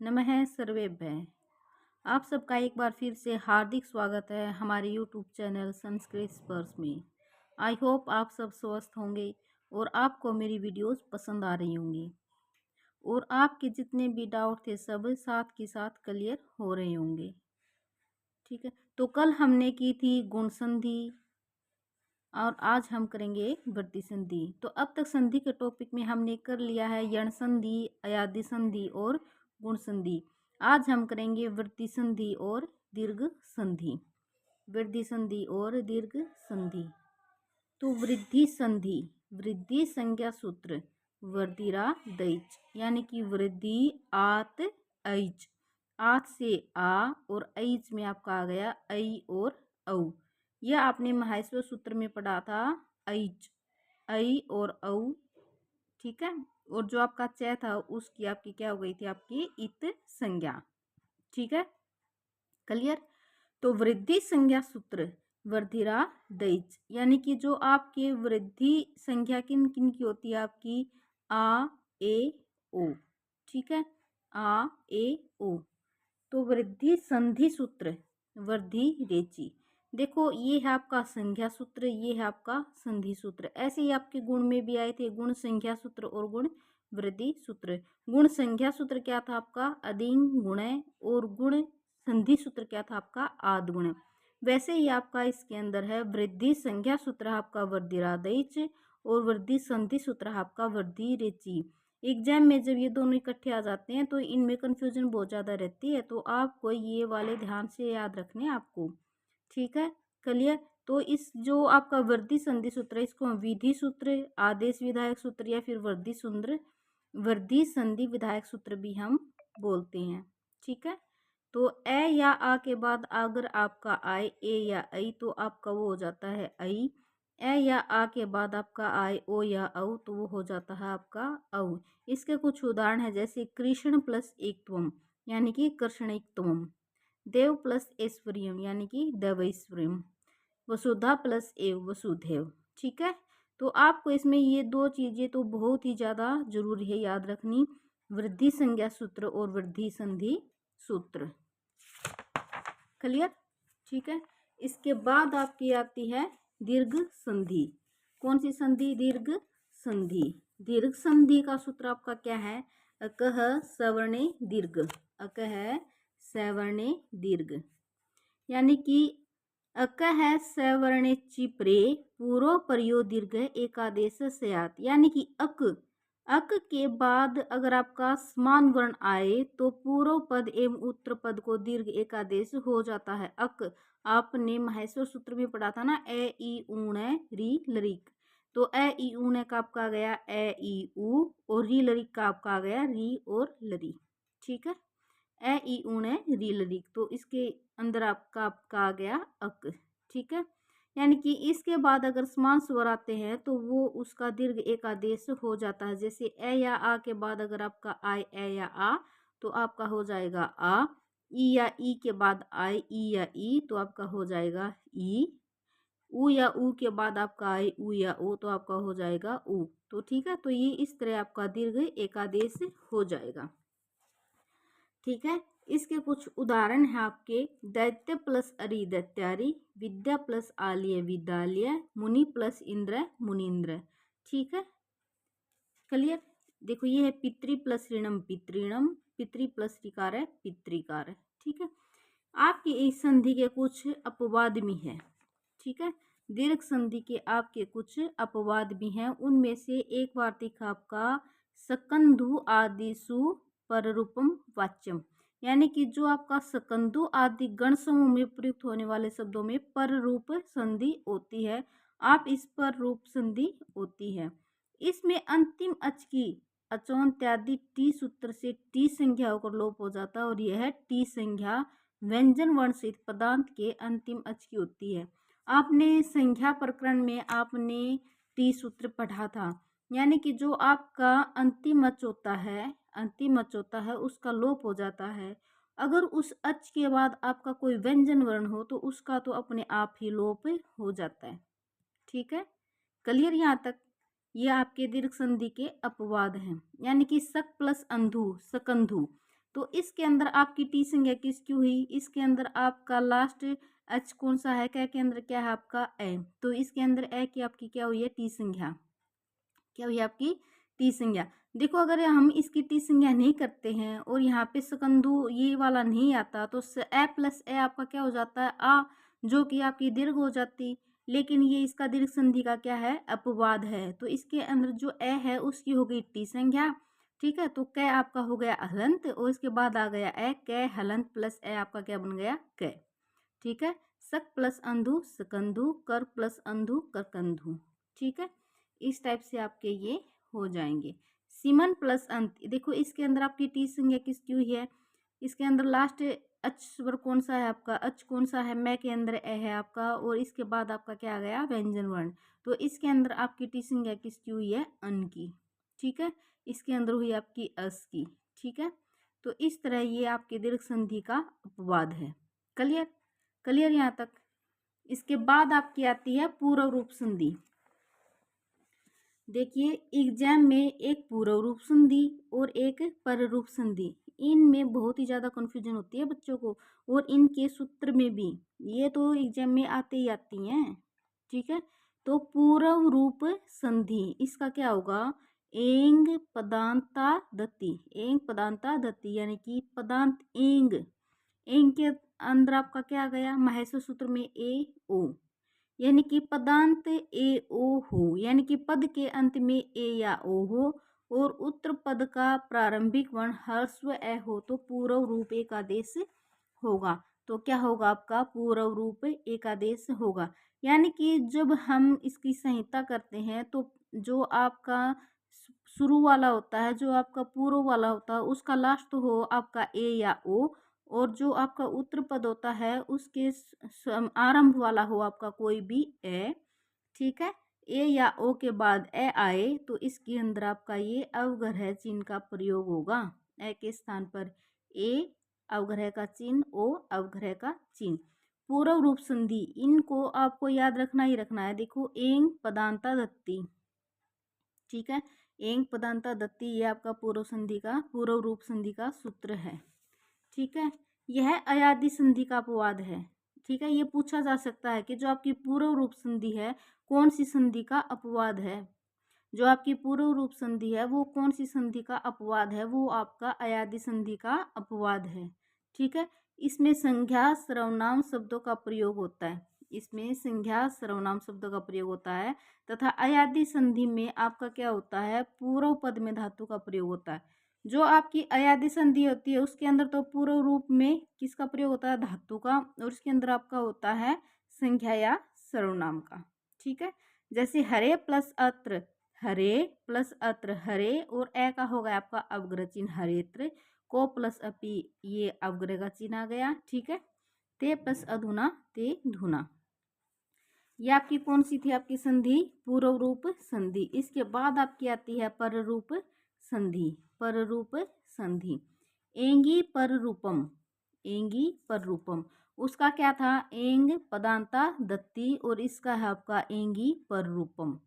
नमः सर्वेभ्यः। आप सबका एक बार फिर से हार्दिक स्वागत है हमारे यूट्यूब चैनल संस्कृत स्पर्श में। आई होप आप सब स्वस्थ होंगे और आपको मेरी वीडियोस पसंद आ रही होंगी और आपके जितने भी डाउट थे सब साथ के साथ क्लियर हो रहे होंगे। ठीक है, तो कल हमने की थी गुण संधि और आज हम करेंगे वृद्धि संधि। तो अब तक संधि के टॉपिक में हमने कर लिया है यण संधि, अयादि संधि और गुण संधि। आज हम करेंगे वृद्धि संधि और दीर्घ संधि। वृद्धि संधि और दीर्घ संधि। तो वृद्धि संधि, वृद्धि संज्ञा सूत्र वर्धिरा दैच, यानी कि वृद्धि आत ऐच, आत से आ और ऐच में आपका आ गया ऐ और औ। यह आपने महेश्वर सूत्र में पढ़ा था ऐच, ऐ और औ। ठीक है, और जो आपका च था उसकी आपकी क्या हो गई थी, आपकी इत संज्ञा। ठीक है, क्लियर। तो वृद्धि संज्ञा सूत्र वर्धिरा दैच, यानी कि जो आपके वृद्धि संख्या किन किन की होती है, आपकी आ ए ओ। ठीक है, आ ए ओ। तो वृद्धि संधि सूत्र वृद्धि रेची। देखो ये है आपका संख्या सूत्र, ये है आपका संधि सूत्र। ऐसे ही आपके गुण में भी आए थे गुण संख्या सूत्र और गुण वृद्धि सूत्र। गुण संख्या सूत्र क्या था आपका, अधिंग गुणय, और गुण संधि सूत्र क्या था आपका, आद गुण। वैसे ही आपका इसके अंदर है वृद्धि संख्या सूत्र आपका वर्धिरादैच और वृद्धि संधि सूत्र आपका वृद्धि रेची। एग्जाम में जब ये दोनों इकट्ठे आ जाते हैं तो इनमें कन्फ्यूजन बहुत ज़्यादा रहती है, तो आपको ये वाले ध्यान से याद रखने आपको। ठीक है, क्लियर। तो इस जो आपका वृद्धि संधि सूत्र है इसको हम विधि सूत्र, आदेश विधायक सूत्र या फिर वृद्धि सूत्र, वृद्धि संधि विधायक सूत्र भी हम बोलते हैं। ठीक है, तो ए या आ के बाद अगर आपका आए ए या ऐ तो आपका वो हो जाता है ऐ। ए या आ के बाद आपका आए ओ या औ तो वो हो जाता है आपका औ। इसके कुछ उदाहरण है जैसे कृष्ण प्लस एकत्वम यानी कि कृष्णिकत्वम, देव प्लस ऐश्वर्यम यानी कि देवैश्वर्यम, वसुधा प्लस एव वसुधैव। ठीक है, तो आपको इसमें ये दो चीजें तो बहुत ही ज्यादा जरूरी है याद रखनी, वृद्धि संज्ञा सूत्र और वृद्धि संधि सूत्र। क्लियर। ठीक है, इसके बाद आपकी आती है दीर्घ संधि। कौन सी संधि, दीर्घ संधि। दीर्घ संधि का सूत्र आपका क्या है, अकह सवर्णे दीर्घ, अकह सवर्णे दीर्घ, यानी कि अकह सवर्णे चिपरे पूर्व पर्यो दीर्घ एकादेश स्यात्, यानी कि अक के बाद अगर आपका समान वर्ण आए तो पूर्व पद एवं उत्तर पद को दीर्घ एकादेश हो जाता है। अक आपने महेश्वर सूत्र में पढ़ा था ना, ए ई ऊण री लरिक, तो ए ई ऊण का आपका आ गया ए ई ऊ और री लरिक का आपका आ गया री और लरी। ठीक है, ए ई ऊण री लरिक, तो इसके अंदर आपका आ गया अक। ठीक है, यानी कि इसके बाद अगर समान स्वर आते हैं तो वो उसका दीर्घ एकादेश हो जाता है। जैसे ए या आ के बाद अगर आपका आए ए या आ तो आपका हो जाएगा आ, ई या ई के बाद आए ई या ई तो आपका हो जाएगा ई, ऊ या ऊ के बाद आपका आए ऊ या ऊ तो आपका हो जाएगा ऊ। तो ठीक है, तो ये इस तरह आपका दीर्घ एकादेश हो जाएगा। ठीक है, इसके कुछ उदाहरण है आपके, दैत्य प्लस अरि दैत्यारी, विद्या प्लस आलिय विद्यालय, मुनि प्लस इंद्र मुनीन्द्र। ठीक है, क्लियर। देखो ये है पितृ प्लस ऋणम पितृणम, पितृ प्लस ऋकार है पितृकार। ठीक है, आपके इस संधि के कुछ अपवाद भी हैं। ठीक है, दीर्घ संधि के आपके कुछ अपवाद भी हैं, उनमें से एक वार्तिक आपका सकंधु आदिसु पररूपम वाच्यम, यानी कि जो आपका सकंधु आदि गण समूह में प्रयुक्त होने वाले शब्दों में पर रूप संधि होती है, आप इस पर रूप संधि होती है। इसमें अंतिम अच की अचोन्त्यादि टी सूत्र से टी संज्ञा होकर लोप हो जाता है और यह टी संज्ञा व्यंजन वर्ण सहित पदांत के अंतिम अच की होती है। आपने संख्या प्रकरण में आपने टी सूत्र पढ़ा था, यानी कि जो आपका अंतिम अच होता है, अंतिम अच होता है उसका लोप हो जाता है। अगर उस अच के बाद आपका कोई व्यंजन वर्ण हो तो उसका तो अपने आप ही लोप हो जाता है। ठीक है, क्लियर यहाँ तक। ये आपके दीर्घ संधि के अपवाद हैं, यानी कि सक प्लस अंधु सकंधु, तो इसके अंदर आपकी टी संज्ञा किसकी हुई, इसके अंदर आपका लास्ट एच कौन सा है, कै के अंदर क्या है आपका ए, तो इसके अंदर ए की आपकी क्या हुई है टी संज्ञा, क्या हुई आपकी टी संज्ञा। देखो अगर हम इसकी टी संज्ञा नहीं करते हैं और यहाँ पे सकंदु ये वाला नहीं आता तो ए प्लस ए आपका क्या हो जाता है आ, जो कि आपकी दीर्घ हो जाती, लेकिन ये इसका दीर्घ संधि का क्या है अपवाद है, तो इसके अंदर जो ए है उसकी हो गई टी संज्ञा। ठीक है, तो कै आपका हो गया हलंत और इसके बाद आ गया ए, कै हलंत प्लस ए आपका क्या बन गया कै। ठीक है, सक प्लस अंधु सकंधु, कर प्लस अंधु करकंधु। ठीक है, इस टाइप से आपके ये हो जाएंगे। सीमन प्लस अंत, देखो इसके अंदर आपकी टी संज्ञा किसकी हुई है, इसके अंदर लास्ट अच स्वर कौन सा है आपका, अच कौन सा है, मैं के अंदर ए है आपका और इसके बाद आपका क्या आ गया व्यंजन वर्ण, तो इसके अंदर आपकी टी संज्ञा किसकी हुई है अन की। ठीक है, इसके अंदर हुई आपकी अस की। ठीक है, तो इस तरह ये आपके दीर्घ संधि का अपवाद है। क्लियर, क्लियर यहाँ तक। इसके बाद आपकी आती है पूर्व रूप संधि। देखिए एग्जाम में एक पूर्व रूप संधि और एक पर रूप संधि, इनमें बहुत ही ज़्यादा कन्फ्यूजन होती है बच्चों को, और इनके सूत्र में भी ये तो एग्जाम में आते ही आती हैं। ठीक है, तो पूर्व रूप संधि इसका क्या होगा, एंग पदांता दत्ती, एंग पदांता दत्ती यानी कि पदांत एंग, एंग के अंदर आपका क्या आ गया महेश्वर सूत्र में ए ओ, यानी कि पदांत ए ओ हो, यानी कि पद के अंत में ए या ओ हो और उत्तर पद का प्रारंभिक वर्ण ह्रस्व ए हो तो पूर्व रूप एकादेश होगा। तो क्या होगा आपका पूर्व रूप एकादेश होगा, यानी कि जब हम इसकी संहिता करते हैं तो जो आपका शुरू वाला होता है, जो आपका पूर्व वाला होता है उसका लास्ट हो आपका ए या ओ, और जो आपका उत्तर पद होता है उसके आरंभ वाला हो आपका कोई भी ए। ठीक है, ए या ओ के बाद ए आए तो इसके अंदर आपका ये अवग्रह चिन्ह का प्रयोग होगा, ए के स्थान पर ए अवग्रह का चिन्ह, ओ अवग्रह का चिन्ह। पूर्व रूप संधि इनको आपको याद रखना ही रखना है। देखो एंग पदांता दत्ती, ठीक है, एंग पदांता दत्ती ये आपका पूर्व संधि का पूर्व रूप संधि का सूत्र है। ठीक है, यह अयादि संधि का अपवाद है। ठीक है, ये पूछा जा सकता है कि जो आपकी पूर्व रूप संधि है कौन सी संधि का अपवाद है, जो आपकी पूर्व रूप संधि है वो कौन सी संधि का अपवाद है, वो आपका अयादि संधि का अपवाद है। ठीक है, इसमें संज्ञा सर्वनाम शब्दों का प्रयोग होता है, इसमें संज्ञा सर्वनाम शब्दों का प्रयोग होता है तथा अयादि संधि में आपका क्या होता है पूर्व पद में धातु का प्रयोग होता है। जो आपकी अयादि संधि होती है उसके अंदर तो पूर्व रूप में किसका प्रयोग होता है धातु का, और उसके अंदर आपका होता है संज्ञा या सर्वनाम का। ठीक है, जैसे हरे प्लस अत्र, हरे प्लस अत्र हरे, और ए का हो गया आपका अवग्रह चिन्ह हरेत्र, को प्लस अपि ये अवग्रह का चिन्ह आ गया। ठीक है, ते प्लस अधुना ते धुना, ये आपकी कौन सी थी आपकी संधि पूर्व रूप संधि। इसके बाद आपकी आती है पर रूप संधि, पर रूप संधि एंगी पर रूपम, एंगी पर रूपम उसका क्या था एंग पदांता दत्ती और इसका है आपका एंगी पर रूपम।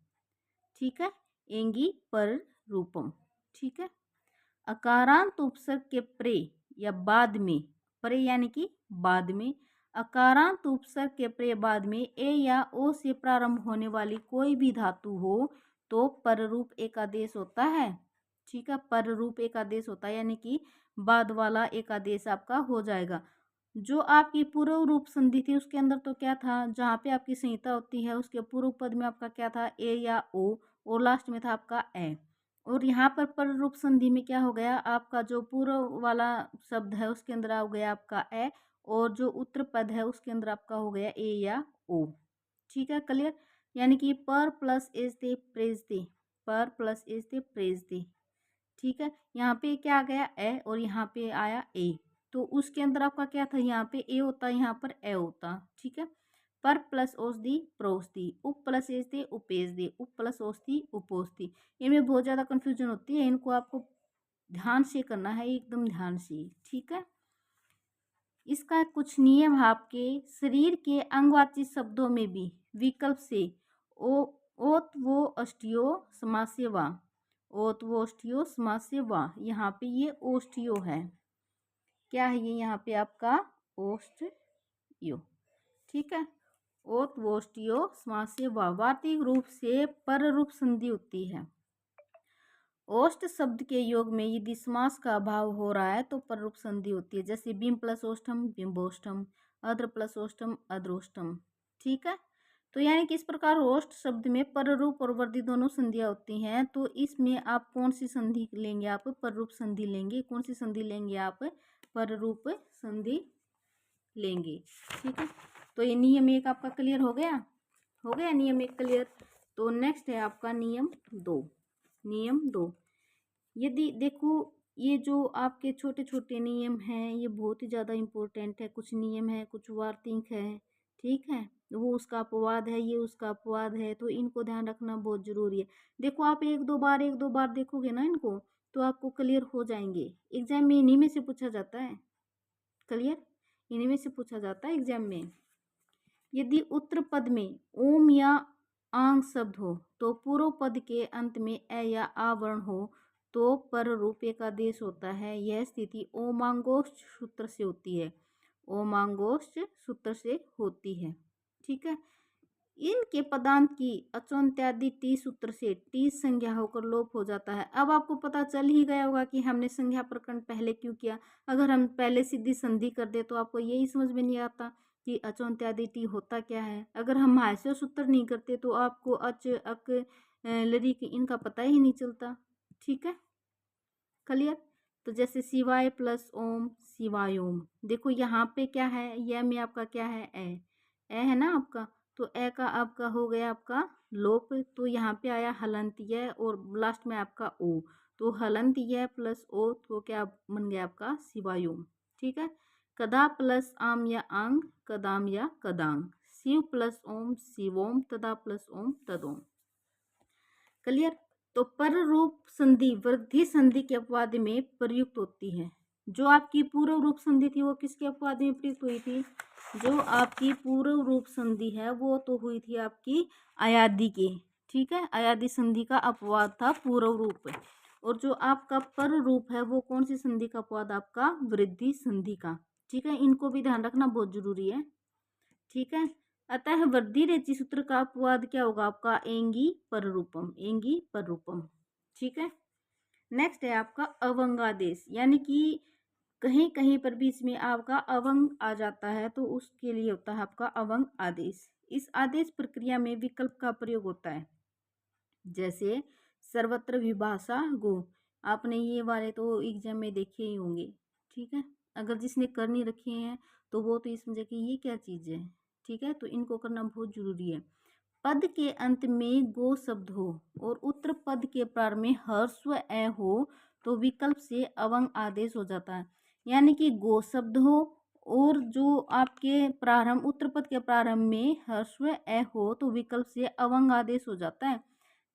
ठीक है, एंगी पर रूपम। ठीक है, अकारांत उपसर्ग के प्रे या बाद में, प्रे यानी कि बाद में, अकारांत उपसर्ग के प्रे बाद में ए या ओ से प्रारंभ होने वाली कोई भी धातु हो तो पररूप एकादेश होता है। ठीक है, पररूप एकादेश होता है, यानी कि बाद वाला एकादेश आपका हो जाएगा। जो आपकी पूर्व रूप संधि थी उसके अंदर तो क्या था, जहाँ पे आपकी संहिता होती है उसके पूर्व पद में आपका क्या था ए या ओ, और लास्ट में था आपका ए, और यहाँ पर रूप संधि में क्या हो गया आपका जो पूर्व वाला शब्द है उसके अंदर आ गया आपका ए, और जो उत्तर पद है उसके अंदर आपका हो गया ए या ओ। ठीक है, क्लियर, यानी कि पर प्लस एज दे प्रेज दे, पर प्लस एज दे प्रेज दे। ठीक है, यहाँ पे क्या आ गया ए और यहाँ पे आया ए, तो उसके अंदर आपका क्या था यहाँ पे ए होता यहाँ पर ए होता। ठीक है, पर प्लस औषधि प्रोषधि, उप प्लस एस दे उपेश दे, उप प्लस औषधि उपोषधि, इनमें बहुत ज़्यादा कन्फ्यूजन होती है, इनको आपको ध्यान से करना है एकदम ध्यान से। ठीक है, इसका कुछ नियम है आपके शरीर के अंगवाची शब्दों में भी विकल्प से ओ ओत वो अष्टियो समास्य वा, ओत वो अष्टियो समास्य वा, यहाँ पे ये ओष्टियो है। क्या है ये यहाँ पे आपका ओष्ठ यो, ठीक है। ओत वोष्ट यो समास से वार्तिक रूप से पर रूप संधि होती है। ओष्ठ शब्द के योग में यदि समास का अभाव हो रहा है तो पररूप संधि होती है, जैसे बिम प्लस ओष्ठम बिंबोष्ठम, अद्र प्लस ओष्ठम अद्रोष्ठम, ठीक है। तो यानी कि इस प्रकार ओष्ठ शब्द में पररूप और वर्धी दोनों संधियां होती हैं। तो इसमें आप कौन सी संधि लेंगे? आप पररूप संधि लेंगे। कौन सी संधि लेंगे आप? पररूप संधि लेंगे, ठीक है। तो ये नियम एक आपका क्लियर हो गया, हो गया नियम एक क्लियर। तो नेक्स्ट है आपका नियम दो। नियम दो, यदि देखो ये जो आपके छोटे छोटे नियम हैं ये बहुत ही ज़्यादा इम्पोर्टेंट है। कुछ नियम है, कुछ वार्तिक है, ठीक है। वो उसका अपवाद है, ये उसका अपवाद है, तो इनको ध्यान रखना बहुत ज़रूरी है। देखो आप एक दो बार देखोगे ना इनको तो आपको क्लियर हो जाएंगे। एग्जाम में इन्हीं में से पूछा जाता है, क्लियर, इन्हीं में से पूछा जाता है एग्जाम में। यदि उत्तर पद में ओम या आंग शब्द हो तो पूर्व पद के अंत में ए या आ वर्ण हो तो पर रूप एकादेश होता है। यह स्थिति ओमांगोष्ठ सूत्र से होती है, ओमांगोष्ठ सूत्र से होती है, ठीक है। इनके पदांत की अचोन्त्यादि टी सूत्र से टी संज्ञा होकर लोप हो जाता है। अब आपको पता चल ही गया होगा कि हमने संज्ञा प्रकरण पहले क्यों किया। अगर हम पहले सीधी संधि कर दे तो आपको यही समझ में नहीं आता कि अचोन्त्यादि टी होता क्या है। अगर हम हास्य सूत्र नहीं करते तो आपको अच अक लरिक इनका पता ही नहीं चलता, ठीक है, क्लियर। तो जैसे शिवाय प्लस ओम शिवायोम, देखो यहाँ पे क्या है, यह में आपका क्या है ए है ना आपका, तो ए का आपका हो गया आपका लोप, तो यहाँ पे आया हलंत और लास्ट में आपका ओ, तो हलंत प्लस ओ तो क्या बन गया आपका शिवायोम, ठीक है। कदा प्लस आम या आंग कदाम या कदांग, शिव प्लस ओम शिवोम, तदा प्लस ओम तदोम, क्लियर। तो पर रूप संधि वृद्धि संधि के अपवाद में प्रयुक्त होती है। जो आपकी पूर्व रूप संधि थी वो किसके अपवाद में प्रयुक्त हुई थी? जो आपकी पूर्व रूप संधि है वो तो हुई थी आपकी अयादि के, ठीक है। अयादि संधि का अपवाद था पूर्व रूप, और जो आपका पर रूप है वो कौन सी संधि का अपवाद? आपका वृद्धि संधि का, ठीक है। इनको भी ध्यान रखना बहुत जरूरी है, ठीक है। अतः वृद्धि रेचि सूत्र का अपवाद क्या होगा आपका? एंगी पर रूपम, एंगी पर रूपम, ठीक है। नेक्स्ट है आपका अवंगादेश, यानी कि कहीं कहीं पर भी इसमें आपका अवंग आ जाता है तो उसके लिए होता है आपका अवंग आदेश। इस आदेश प्रक्रिया में विकल्प का प्रयोग होता है, जैसे सर्वत्र विभाषा गो, आपने ये वाले तो एग्जाम में देखे ही होंगे, ठीक है। अगर जिसने कर नहीं रखे हैं तो वो तो ये समझे कि ये क्या चीज़ है, ठीक है। तो इनको करना बहुत जरूरी है। पद के अंत में गो शब्द हो और उत्तर पद के प्रारंभ में ह्रस्व ए हो तो विकल्प से अवंग आदेश हो जाता है। यानी कि गो शब्द हो और जो आपके प्रारंभ उत्तर पद के प्रारंभ में ह्रस्व ए हो तो विकल्प से अवंग आदेश हो जाता है।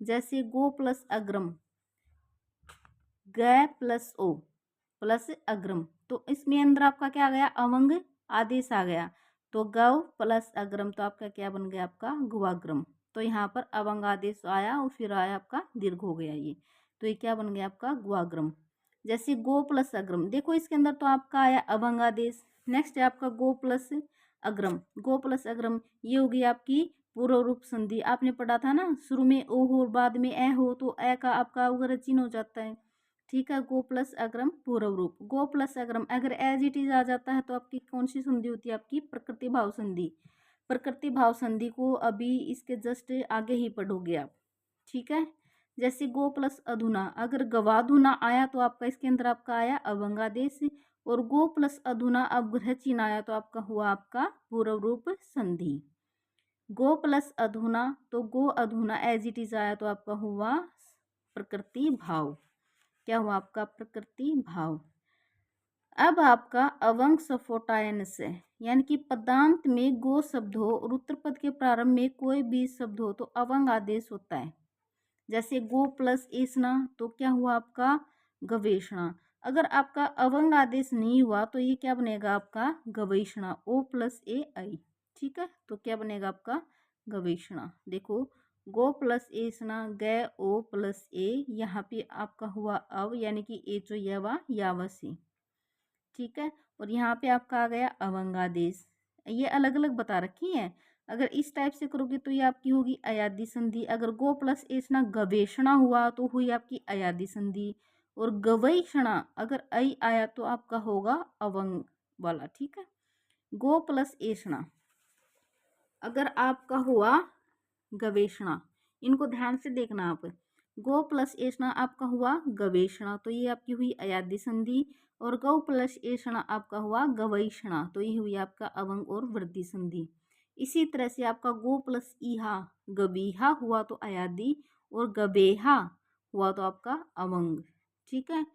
जैसे गो प्लस अग्रम, ग प्लस ओ प्लस अग्रम, तो इसमें अंदर आपका क्या आ गया? अवंग आदेश आ गया। तो गव प्लस अग्रम तो आपका क्या बन गया? आपका गुवाग्रम। तो यहाँ पर अवंग आदेश आया और फिर आया आपका दीर्घ हो गया ये, तो ये क्या बन गया? आपका गुवाग्रम। जैसे गो प्लस अग्रम, देखो इसके अंदर तो आपका आया अवंग आदेश। नेक्स्ट है आपका गो प्लस अग्रम, गो प्लस अग्रम ये होगी आपकी पूर्व रूप संधि। आपने पढ़ा था ना, शुरू में ओ हो और बाद में ए हो तो ए का आपका उग्र चिन्ह हो जाता है, ठीक है। गो प्लस अग्रम पूर्व रूप, गो प्लस अग्रम अगर एज इट इज आ जाता है तो आपकी कौन सी संधि होती है? आपकी प्रकृति भाव संधि। प्रकृति भाव संधि को अभी इसके जस्ट आगे ही पढ़ोगे आप, ठीक है। जैसे गो प्लस अधुना, अगर गवाधुना आया तो आपका इसके अंदर आपका आया अवंगादेश, और गो प्लस अधुना अब ग्रह चिन्ह आया तो आपका हुआ आपका पूर्व रूप संधि। गो प्लस अधुना तो गो अधुना एज इट इज आया तो आपका हुआ प्रकृति भाव, क्या हुआ? आपका प्रकृति भाव। अब आपका अवंग सफोटायन से, यानी कि पदांत में गो शब्द हो और उत्तर पद के प्रारंभ में कोई भी शब्द हो तो अवंग आदेश होता है। जैसे गो प्लस एसना तो क्या हुआ? आपका गवेषणा। अगर आपका अवंग आदेश नहीं हुआ तो ये क्या बनेगा? आपका गवेषणा, ओ प्लस ए आई, ठीक है। तो क्या बनेगा? आपका गवेषणा। देखो गो प्लस एसना ग ओ प्लस ए, यहाँ पे आपका हुआ अव यानी कि ए चो यवा यावसी, ठीक है। और यहाँ पे आपका आ गया अवंगादेश, ये अलग अलग बता रखी है। अगर इस टाइप से करोगे तो ये आपकी होगी अयादी संधि। अगर गो प्लस एषणा गवेषणा हुआ तो हुई आपकी अयादी संधि। और गवैषणा अगर ऐ आया तो आपका होगा अवंग वाला। ठीक है। गो प्लस एषणा अगर आपका हुआ गवेषणा, इनको ध्यान से देखना आप। गो प्लस एषणा आपका हुआ गवेषणा, तो ये आपकी हुई अयादी संधि। और गौ प्लस एषणा आपका हुआ गवैषणा, तो ये हुई आपका अवंग और वृद्धि संधि। इसी तरह से आपका गो प्लस ईहा गबीहा हुआ तो अयादी, और गबेहा हुआ तो आपका अवंग। ठीक है।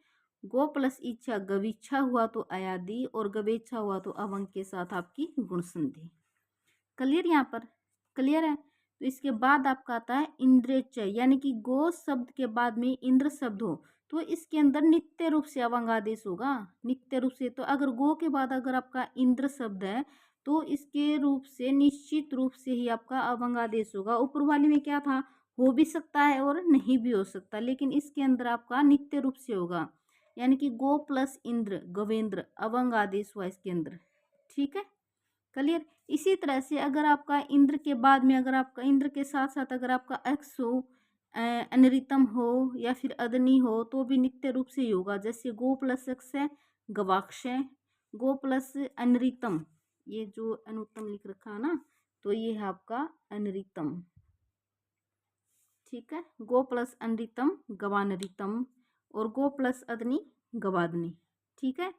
गो प्लस इच्छा गविच्छा हुआ तो अयादी, और गवेच्छा हुआ तो अवंग के साथ आपकी गुण संधि। क्लियर यहाँ पर? क्लियर है? तो इसके बाद आपका आता है इंद्रेचय, यानी कि गो शब्द के बाद में इंद्र शब्द हो तो इसके अंदर नित्य रूप से अवंग आदेश होगा। नित्य रूप से, तो अगर गो के बाद अगर आपका इंद्र शब्द है तो इसके रूप से निश्चित रूप से ही आपका अवंग आदेश होगा। ऊपर वाले में क्या था, हो भी सकता है और नहीं भी हो सकता, लेकिन इसके अंदर आपका नित्य रूप से होगा। यानी कि गो प्लस इंद्र गवेंद्र अवंग आदेश हुआ इसके अंदर। ठीक है। क्लियर? इसी तरह से अगर आपका इंद्र के बाद में अगर आपका इंद्र के साथ साथ अगर आपका एक्स हो, अनरितम हो या फिर अदनी हो तो भी नित्य रूप से ही होगा। जैसे गो प्लस एक्स है गवाक्षय, गो प्लस अनरितम, ये जो अनुत्तम लिख रखा है ना, तो ये है आपका अनरितम। ठीक है। गो प्लस अनरितम गवानरितम, और गो प्लस अदनी गवादनी। ठीक है।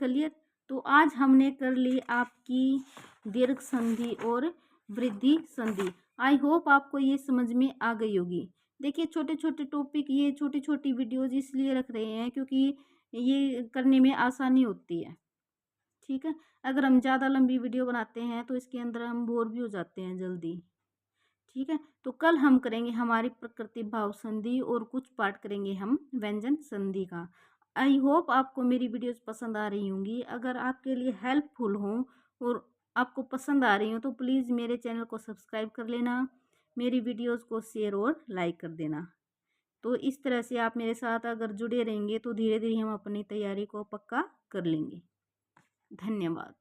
क्लियर? तो आज हमने कर ली आपकी दीर्घ संधि और वृद्धि संधि। आई होप आपको ये समझ में आ गई होगी। देखिए छोटे छोटे टॉपिक, ये छोटी छोटी वीडियोज इसलिए रख रहे हैं क्योंकि ये करने में आसानी होती है। ठीक है। अगर हम ज़्यादा लंबी वीडियो बनाते हैं तो इसके अंदर हम बोर भी हो जाते हैं जल्दी। ठीक है। तो कल हम करेंगे हमारी प्रकृति भाव संधि और कुछ पार्ट करेंगे हम व्यंजन संधि का। आई होप आपको मेरी वीडियोस पसंद आ रही होंगी। अगर आपके लिए हेल्पफुल हो और आपको पसंद आ रही हो तो प्लीज़ मेरे चैनल को सब्सक्राइब कर लेना, मेरी वीडियोस को शेयर और लाइक कर देना। तो इस तरह से आप मेरे साथ अगर जुड़े रहेंगे तो धीरे धीरे हम अपनी तैयारी को पक्का कर लेंगे। धन्यवाद।